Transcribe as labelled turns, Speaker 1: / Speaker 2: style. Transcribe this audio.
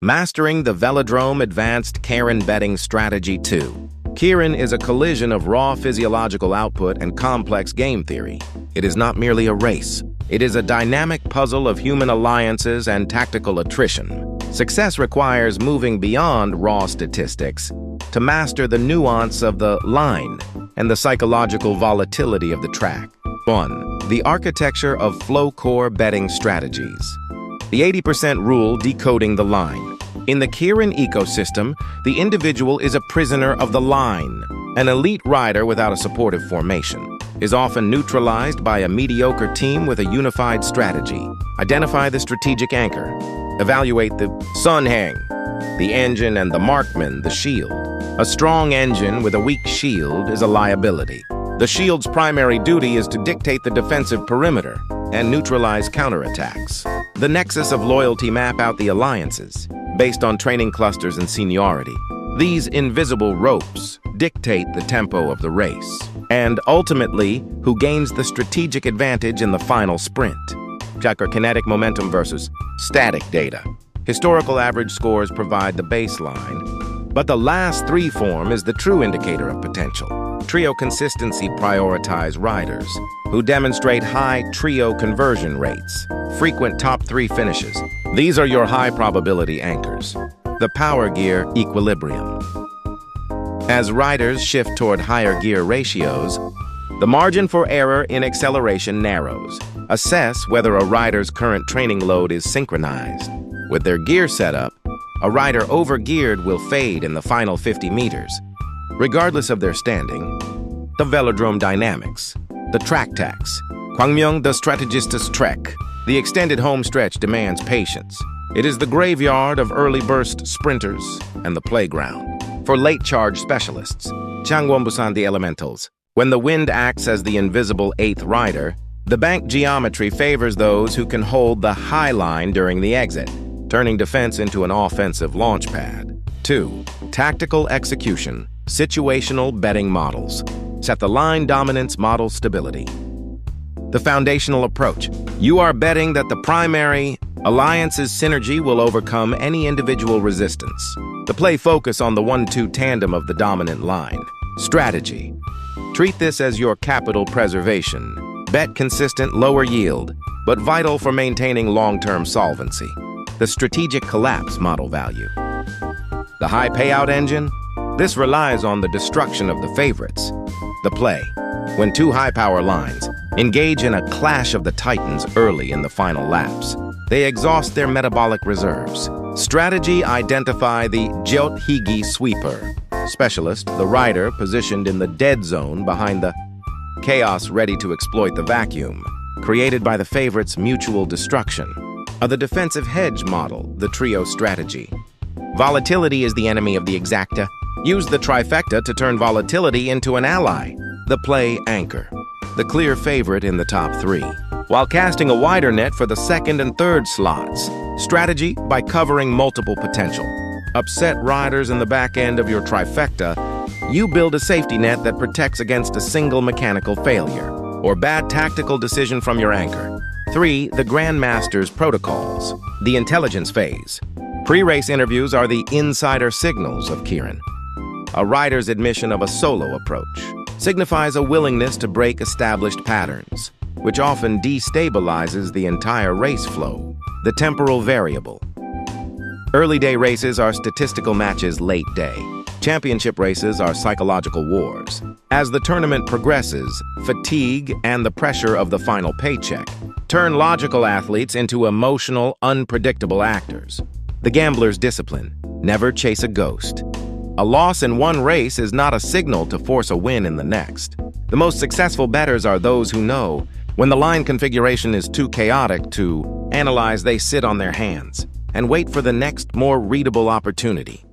Speaker 1: Mastering the Velodrome Advanced Keirin Betting Strategy-2. Keirin is a collision of raw physiological output and complex game theory. It is not merely a race. It is a dynamic puzzle of human alliances and tactical attrition. Success requires moving beyond raw statistics to master the nuance of the line and the psychological volatility of the track. 1. The architecture of flow-core betting strategies. The 80% rule decoding the line. In the Keirin ecosystem, the individual is a prisoner of the line. An elite rider without a supportive formation is often neutralized by a mediocre team with a unified strategy. Identify the strategic anchor. Evaluate the Sun-haeng, the engine, and the Markman, the shield. A strong engine with a weak shield is a liability. The shield's primary duty is to dictate the defensive perimeter and neutralize counterattacks. The nexus of loyalty map out the alliances based on training clusters and seniority. These invisible ropes dictate the tempo of the race and ultimately who gains the strategic advantage in the final sprint. Check our kinetic momentum versus static data. Historical average scores provide the baseline, but the last three form is the true indicator of potential. Trio consistency prioritize riders who demonstrate high trio conversion rates, frequent top three finishes. These are your high probability anchors. The power gear equilibrium. As riders shift toward higher gear ratios, the margin for error in acceleration narrows. Assess whether a rider's current training load is synchronized with their gear setup. A rider over-geared will fade in the final 50 meters. Regardless of their standing, the velodrome dynamics, the track tax, Kwangmyeong the strategist's trek. The extended home stretch demands patience. It is the graveyard of early burst sprinters and the playground for late charge specialists. Changwonbusan the elementals. When the wind acts as the invisible eighth rider, the bank geometry favors those who can hold the high line during the exit, turning defense into an offensive launch pad. 2. Tactical execution. Situational betting models. Set the line dominance model stability. The foundational approach. You are betting that the primary alliance's synergy will overcome any individual resistance. The play focus on the 1-2 tandem of the dominant line. Strategy. Treat this as your capital preservation. Bet consistent lower yield, but vital for maintaining long-term solvency. The strategic collapse model value. The high payout engine. This relies on the destruction of the favorites. The play. When two high-power lines engage in a clash of the titans early in the final laps, they exhaust their metabolic reserves. Strategy. Identify the Jeot-higi sweeper. Specialist, the rider positioned in the dead zone behind the chaos ready to exploit the vacuum, created by the favorites' mutual destruction. The defensive hedge model, the trio strategy. Volatility is the enemy of the exacta. Use the trifecta to turn volatility into an ally. The play anchor, the clear favorite in the top three, while casting a wider net for the second and third slots. Strategy by covering multiple potential. Upset riders in the back end of your trifecta, you build a safety net that protects against a single mechanical failure or bad tactical decision from your anchor. 3. The Grandmaster's protocols, the intelligence phase. Pre-race interviews are the insider signals of Keirin. A rider's admission of a solo approach signifies a willingness to break established patterns, which often destabilizes the entire race flow. The temporal variable. Early day races are statistical matches late day. Championship races are psychological wars. As the tournament progresses, fatigue and the pressure of the final paycheck turn logical athletes into emotional, unpredictable actors. The gambler's discipline. Never chase a ghost. A loss in one race is not a signal to force a win in the next. The most successful bettors are those who know when the line configuration is too chaotic to analyze, they sit on their hands and wait for the next more readable opportunity.